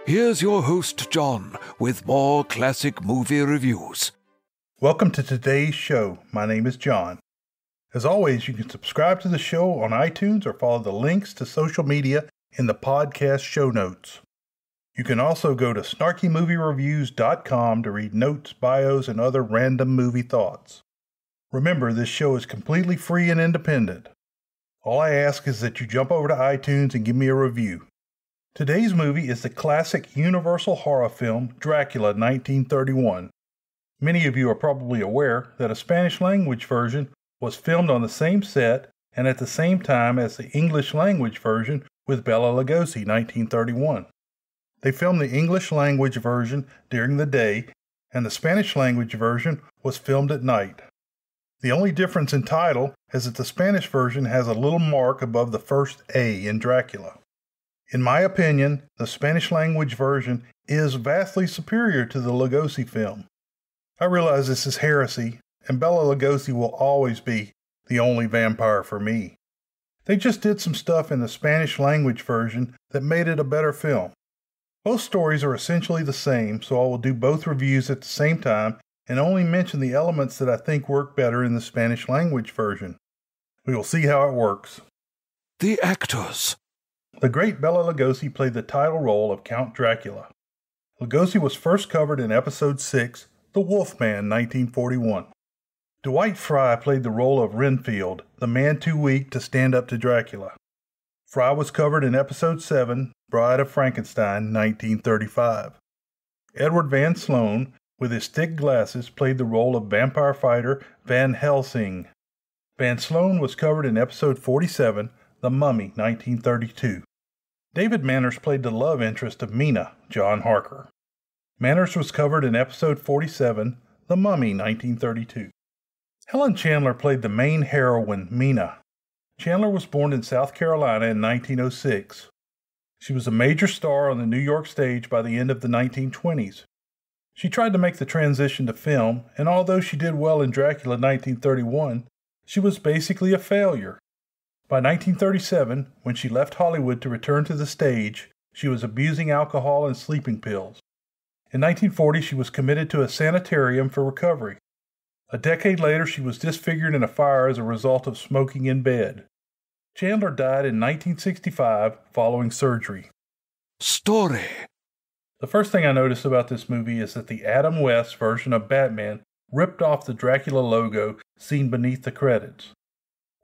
Here's your host, John, with more classic movie reviews. Welcome to today's show. My name is John. As always, you can subscribe to the show on iTunes or follow the links to social media in the podcast show notes. You can also go to snarkymoviereviews.com to read notes, bios, and other random movie thoughts. Remember, this show is completely free and independent. All I ask is that you jump over to iTunes and give me a review. Today's movie is the classic Universal horror film Dracula 1931. Many of you are probably aware that a Spanish-language version was filmed on the same set and at the same time as the English-language version with Bela Lugosi 1931. They filmed the English-language version during the day, and the Spanish-language version was filmed at night. The only difference in title is that the Spanish version has a little mark above the first A in Dracula. In my opinion, the Spanish-language version is vastly superior to the Lugosi film. I realize this is heresy, and Bela Lugosi will always be the only vampire for me. They just did some stuff in the Spanish-language version that made it a better film. Both stories are essentially the same, so I will do both reviews at the same time and only mention the elements that I think work better in the Spanish-language version. We will see how it works. The actors. The great Bela Lugosi played the title role of Count Dracula. Lugosi was first covered in Episode 6, The Wolfman, 1941. Dwight Frye played the role of Renfield, the man too weak to stand up to Dracula. Frye was covered in Episode 7, Bride of Frankenstein, 1935. Edward Van Sloan, with his thick glasses, played the role of vampire fighter Van Helsing. Van Sloan was covered in Episode 47, The Mummy, 1932. David Manners played the love interest of Mina, John Harker. Manners was covered in Episode 47, The Mummy, 1932. Helen Chandler played the main heroine, Mina. Chandler was born in South Carolina in 1906. She was a major star on the New York stage by the end of the 1920s. She tried to make the transition to film, and although she did well in Dracula 1931, she was basically a failure. By 1937, when she left Hollywood to return to the stage, she was abusing alcohol and sleeping pills. In 1940, she was committed to a sanitarium for recovery. A decade later, she was disfigured in a fire as a result of smoking in bed. Chandler died in 1965 following surgery. Story. The first thing I noticed about this movie is that the Adam West version of Batman ripped off the Dracula logo seen beneath the credits.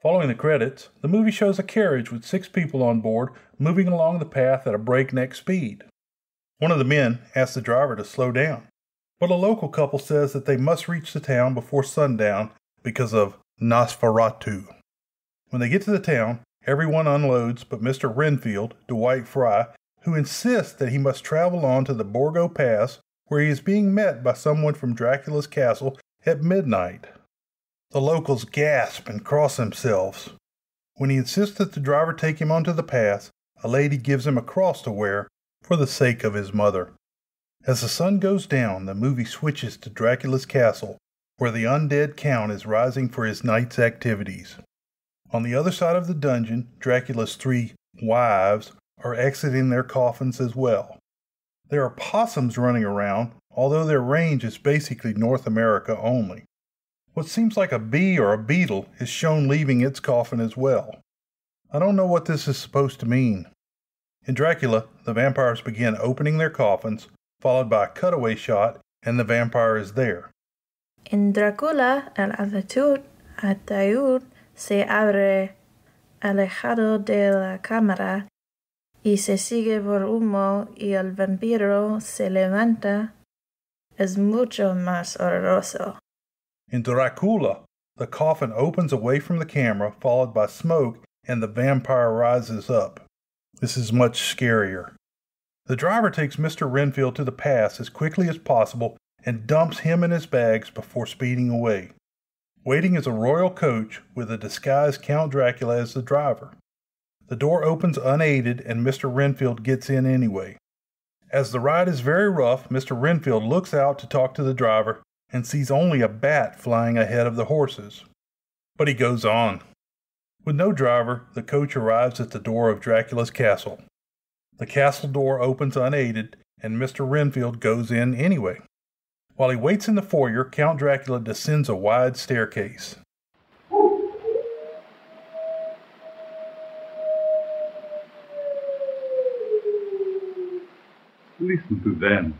Following the credits, the movie shows a carriage with 6 people on board moving along the path at a breakneck speed. One of the men asks the driver to slow down, but a local couple says that they must reach the town before sundown because of Nosferatu. When they get to the town, everyone unloads but Mr. Renfield, Dwight Frye, who insists that he must travel on to the Borgo Pass, where he is being met by someone from Dracula's castle at midnight. The locals gasp and cross themselves. When he insists that the driver take him onto the pass, a lady gives him a cross to wear for the sake of his mother. As the sun goes down, the movie switches to Dracula's castle, where the undead Count is rising for his night's activities. On the other side of the dungeon, Dracula's 3 wives are exiting their coffins as well. There are possums running around, although their range is basically North America only. What seems like a bee or a beetle is shown leaving its coffin as well. I don't know what this is supposed to mean. In Dracula, the vampires begin opening their coffins, followed by a cutaway shot, and the vampire is there. En Dracula, el ataúd se abre alejado de la cámara y se sigue por humo y el vampiro se levanta. Es mucho más horroroso. In Dracula, the coffin opens away from the camera, followed by smoke, and the vampire rises up. This is much scarier. The driver takes Mr. Renfield to the pass as quickly as possible and dumps him and his bags before speeding away. Waiting is a royal coach with a disguised Count Dracula as the driver. The door opens unaided and Mr. Renfield gets in anyway. As the ride is very rough, Mr. Renfield looks out to talk to the driver and sees only a bat flying ahead of the horses. But he goes on. With no driver, the coach arrives at the door of Dracula's castle. The castle door opens unaided, and Mr. Renfield goes in anyway. While he waits in the foyer, Count Dracula descends a wide staircase. Listen to them.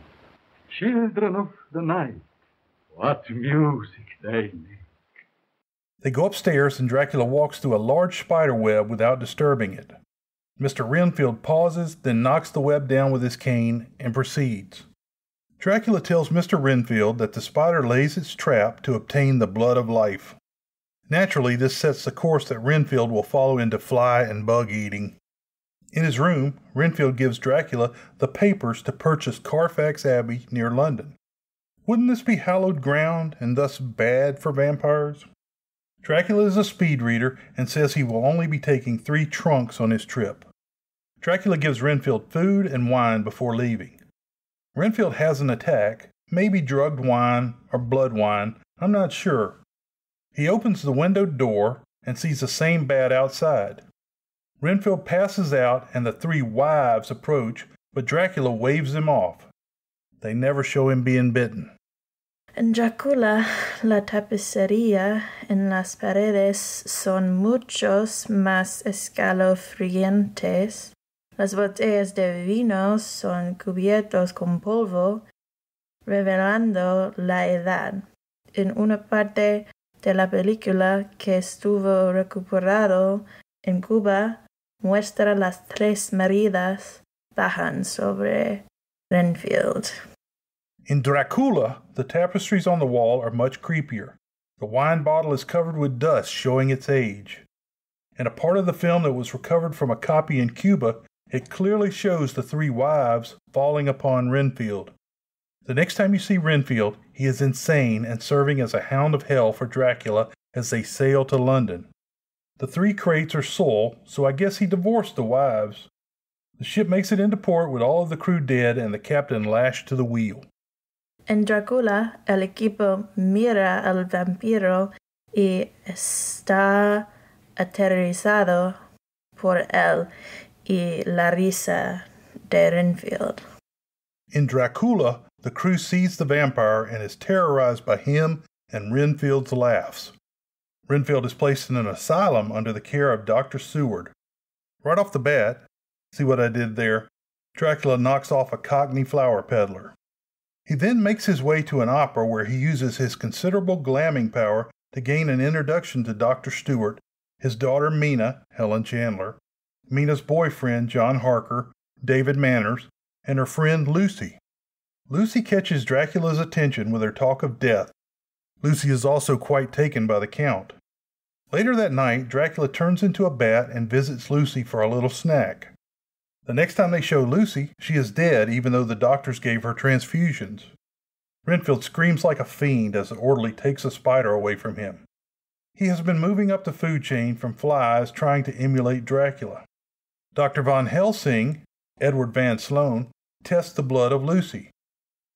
Children of the night. What music they make. They go upstairs and Dracula walks through a large spider web without disturbing it. Mr. Renfield pauses, then knocks the web down with his cane and proceeds. Dracula tells Mr. Renfield that the spider lays its trap to obtain the blood of life. Naturally, this sets the course that Renfield will follow into fly and bug eating. In his room, Renfield gives Dracula the papers to purchase Carfax Abbey near London. Wouldn't this be hallowed ground and thus bad for vampires? Dracula is a speed reader and says he will only be taking 3 trunks on his trip. Dracula gives Renfield food and wine before leaving. Renfield has an attack, maybe drugged wine or blood wine, I'm not sure. He opens the windowed door and sees the same bat outside. Renfield passes out and the 3 wives approach, but Dracula waves them off. They never show him being bitten. En Dracula, la tapicería en las paredes son muchos más escalofriantes. Las botellas de vino son cubiertos con polvo, revelando la edad. En una parte de la película que estuvo recuperado en Cuba, muestra las 3 Maridas bajan sobre Renfield. In Dracula, the tapestries on the wall are much creepier. The wine bottle is covered with dust showing its age. In a part of the film that was recovered from a copy in Cuba, it clearly shows the 3 wives falling upon Renfield. The next time you see Renfield, he is insane and serving as a hound of hell for Dracula as they sail to London. The 3 crates are full, so I guess he divorced the wives. The ship makes it into port with all of the crew dead and the captain lashed to the wheel. En Dracula, el equipo mira al vampiro y está aterrorizado por él y la risa de Renfield. In Dracula, the crew sees the vampire and is terrorized by him and Renfield's laughs. Renfield is placed in an asylum under the care of Dr. Seward. Right off the bat, see what I did there? Dracula knocks off a Cockney flower peddler. He then makes his way to an opera where he uses his considerable glamming power to gain an introduction to Dr. Stewart, his daughter Mina, Helen Chandler, Mina's boyfriend John Harker, David Manners, and her friend Lucy. Lucy catches Dracula's attention with her talk of death. Lucy is also quite taken by the Count. Later that night, Dracula turns into a bat and visits Lucy for a little snack. The next time they show Lucy, she is dead even though the doctors gave her transfusions. Renfield screams like a fiend as the orderly takes a spider away from him. He has been moving up the food chain from flies trying to emulate Dracula. Dr. Van Helsing, Edward Van Sloan, tests the blood of Lucy.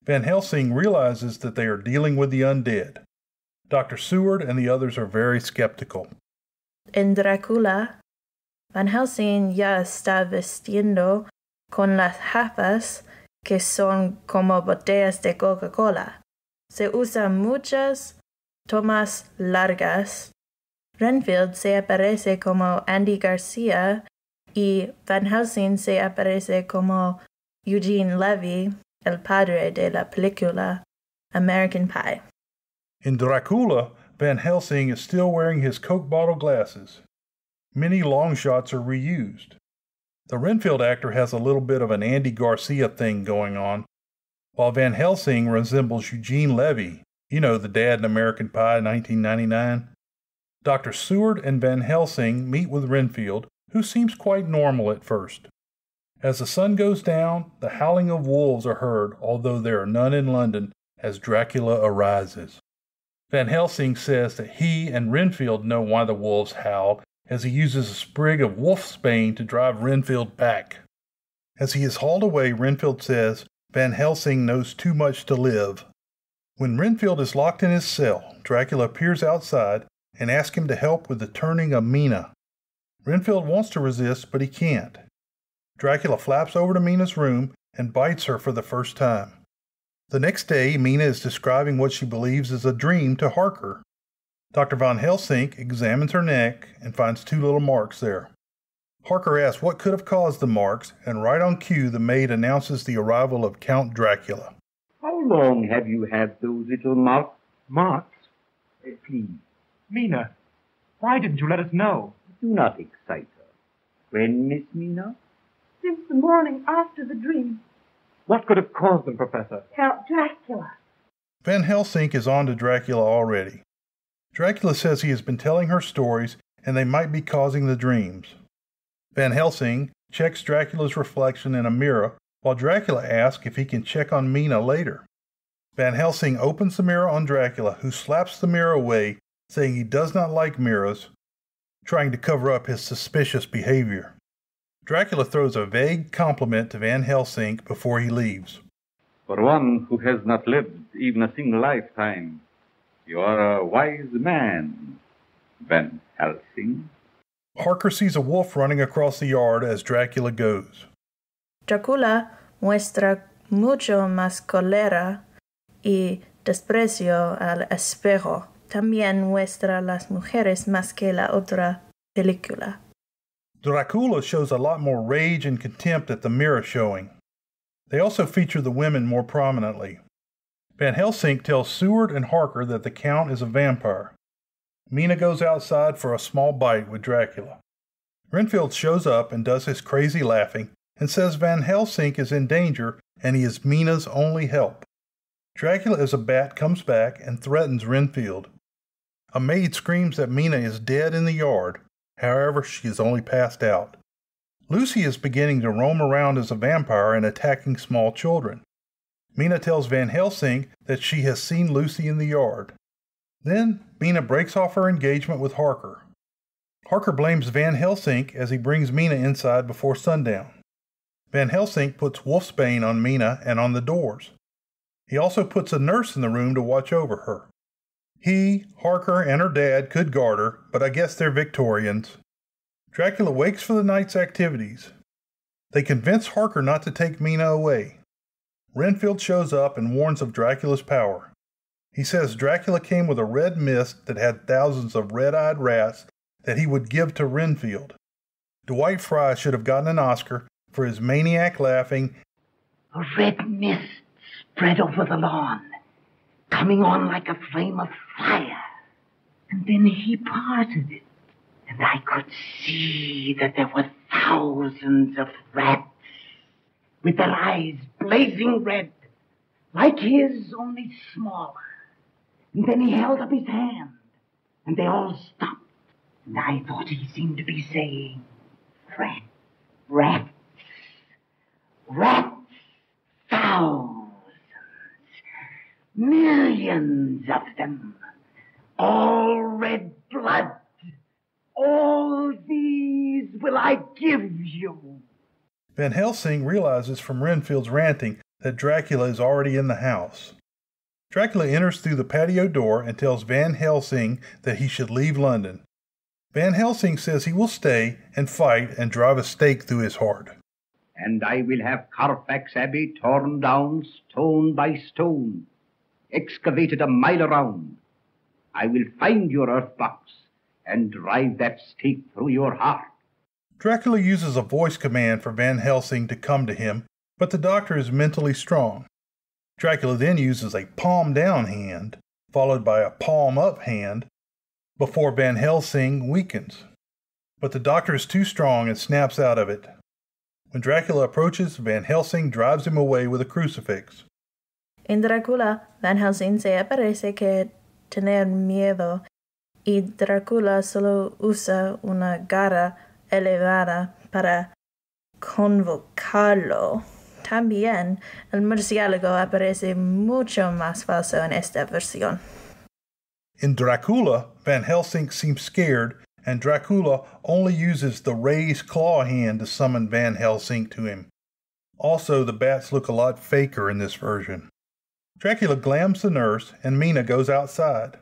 Van Helsing realizes that they are dealing with the undead. Dr. Seward and the others are very skeptical. En Dracula, Van Helsing ya está vestiendo con las gafas que son como botellas de Coca-Cola. Se usan muchas tomas largas. Renfield se aparece como Andy Garcia y Van Helsing se aparece como Eugene Levy, el padre de la película American Pie. In Dracula, Van Helsing is still wearing his Coke bottle glasses. Many long shots are reused. The Renfield actor has a little bit of an Andy Garcia thing going on, while Van Helsing resembles Eugene Levy, you know, the dad in American Pie 1999. Dr. Seward and Van Helsing meet with Renfield, who seems quite normal at first. As the sun goes down, the howling of wolves are heard, although there are none in London, as Dracula arises. Van Helsing says that he and Renfield know why the wolves howl, as he uses a sprig of wolfsbane to drive Renfield back. As he is hauled away, Renfield says Van Helsing knows too much to live. When Renfield is locked in his cell, Dracula appears outside and asks him to help with the turning of Mina. Renfield wants to resist, but he can't. Dracula flaps over to Mina's room and bites her for the first time. The next day, Mina is describing what she believes is a dream to Harker. Dr. Van Helsing examines her neck and finds 2 little marks there. Harker asks what could have caused the marks, and right on cue, the maid announces the arrival of Count Dracula. How long have you had those little marks? Marks? Please, Mina, why didn't you let us know? do not excite her. When, Miss Mina? Since the morning after the dream. What could have caused them, Professor? Count Dracula. Van Helsing is on to Dracula already. Dracula says he has been telling her stories and they might be causing the dreams. Van Helsing checks Dracula's reflection in a mirror while Dracula asks if he can check on Mina later. Van Helsing opens the mirror on Dracula, who slaps the mirror away, saying he does not like mirrors, trying to cover up his suspicious behavior. Dracula throws a vague compliment to Van Helsing before he leaves. For one who has not lived even a single lifetime, you are a wise man, Van Helsing. Harker sees a wolf running across the yard as Dracula goes. Dracula muestra mucho más cólera y desprecio al espejo. También muestra las mujeres más que la otra película. Dracula shows a lot more rage and contempt at the mirror showing. They also feature the women more prominently. Van Helsing tells Seward and Harker that the Count is a vampire. Mina goes outside for a small bite with Dracula. Renfield shows up and does his crazy laughing and says Van Helsing is in danger and he is Mina's only help. Dracula as a bat comes back and threatens Renfield. A maid screams that Mina is dead in the yard. However, she is only passed out. Lucy is beginning to roam around as a vampire and attacking small children. Mina tells Van Helsing that she has seen Lucy in the yard. Then, Mina breaks off her engagement with Harker. Harker blames Van Helsing as he brings Mina inside before sundown. Van Helsing puts wolfsbane on Mina and on the doors. He also puts a nurse in the room to watch over her. He, Harker, and her dad could guard her, but I guess they're Victorians. Dracula wakes for the night's activities. They convince Harker not to take Mina away. Renfield shows up and warns of Dracula's power. He says Dracula came with a red mist that had thousands of red-eyed rats that he would give to Renfield. Dwight Fry should have gotten an Oscar for his maniac laughing. A red mist spread over the lawn, coming on like a flame of fire. And then he parted it, and I could see that there were thousands of rats, with their eyes blazing red, like his, only smaller. And then he held up his hand, and they all stopped, and I thought he seemed to be saying, "Rats, rats, rats, thousands, millions of them, all red blood. All these will I give you." Van Helsing realizes from Renfield's ranting that Dracula is already in the house. Dracula enters through the patio door and tells Van Helsing that he should leave London. Van Helsing says he will stay and fight and drive a stake through his heart. And I will have Carfax Abbey torn down stone by stone, excavated a mile around. I will find your earth box and drive that stake through your heart. Dracula uses a voice command for Van Helsing to come to him, but the doctor is mentally strong. Dracula then uses a palm-down hand, followed by a palm-up hand, before Van Helsing weakens. But the doctor is too strong and snaps out of it. When Dracula approaches, Van Helsing drives him away with a crucifix. En Dracula, Van Helsing se aparece que tener miedo y Dracula solo usa una garra elevada para convocarlo. También el murciélago aparece mucho más falso en esta versión. In Dracula, Van Helsing seems scared, and Dracula only uses the raised claw hand to summon Van Helsing to him. Also, the bats look a lot faker in this version. Dracula glams the nurse, and Mina goes outside.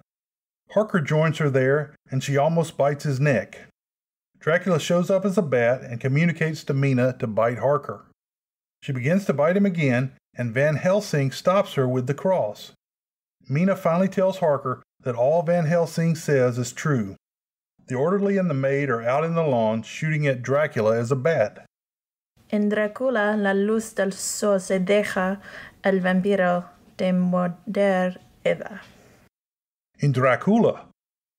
Harker joins her there, and she almost bites his neck. Dracula shows up as a bat and communicates to Mina to bite Harker. She begins to bite him again, and Van Helsing stops her with the cross. Mina finally tells Harker that all Van Helsing says is true. The orderly and the maid are out in the lawn shooting at Dracula as a bat. En Drácula, la luz del sol se deja el vampiro de morder Eva. In Dracula,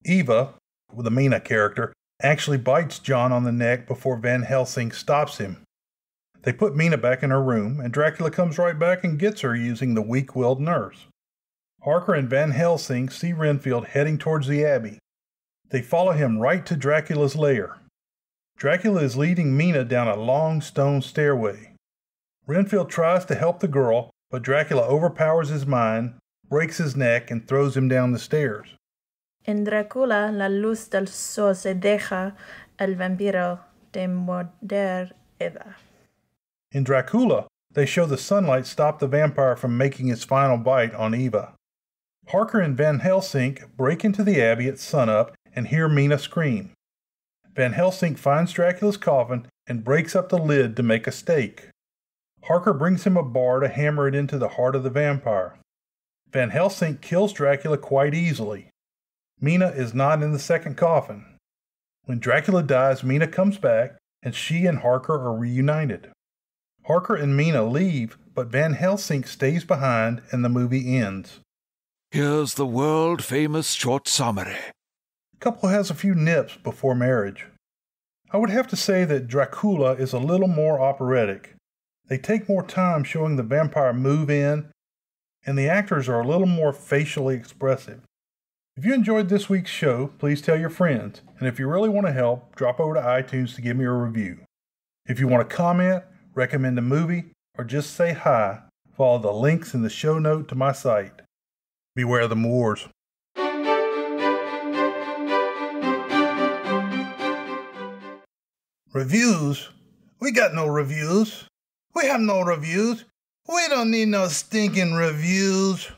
Eva, the Mina character, actually bites John on the neck before Van Helsing stops him. They put Mina back in her room, and Dracula comes right back and gets her using the weak-willed nurse. Harker and Van Helsing see Renfield heading towards the Abbey. They follow him right to Dracula's lair. Dracula is leading Mina down a long stone stairway. Renfield tries to help the girl, but Dracula overpowers his mind, breaks his neck, and throws him down the stairs. En Drácula, la luz del sol se deja el vampiro de morder Eva. In Dracula, they show the sunlight stop the vampire from making his final bite on Eva. Harker and Van Helsing break into the Abbey at sunup and hear Mina scream. Van Helsing finds Dracula's coffin and breaks up the lid to make a stake. Harker brings him a bar to hammer it into the heart of the vampire. Van Helsing kills Dracula quite easily. Mina is not in the second coffin. When Dracula dies, Mina comes back, and she and Harker are reunited. Harker and Mina leave, but Van Helsing stays behind, and the movie ends. Here's the world-famous short summary. The couple has a few nips before marriage. I would have to say that Dracula is a little more operatic. They take more time showing the vampire move in, and the actors are a little more facially expressive. If you enjoyed this week's show, please tell your friends, and if you really want to help, drop over to iTunes to give me a review. If you want to comment, recommend a movie, or just say hi, follow the links in the show note to my site. Beware the Moors. Reviews? We got no reviews. We have no reviews. We don't need no stinking reviews.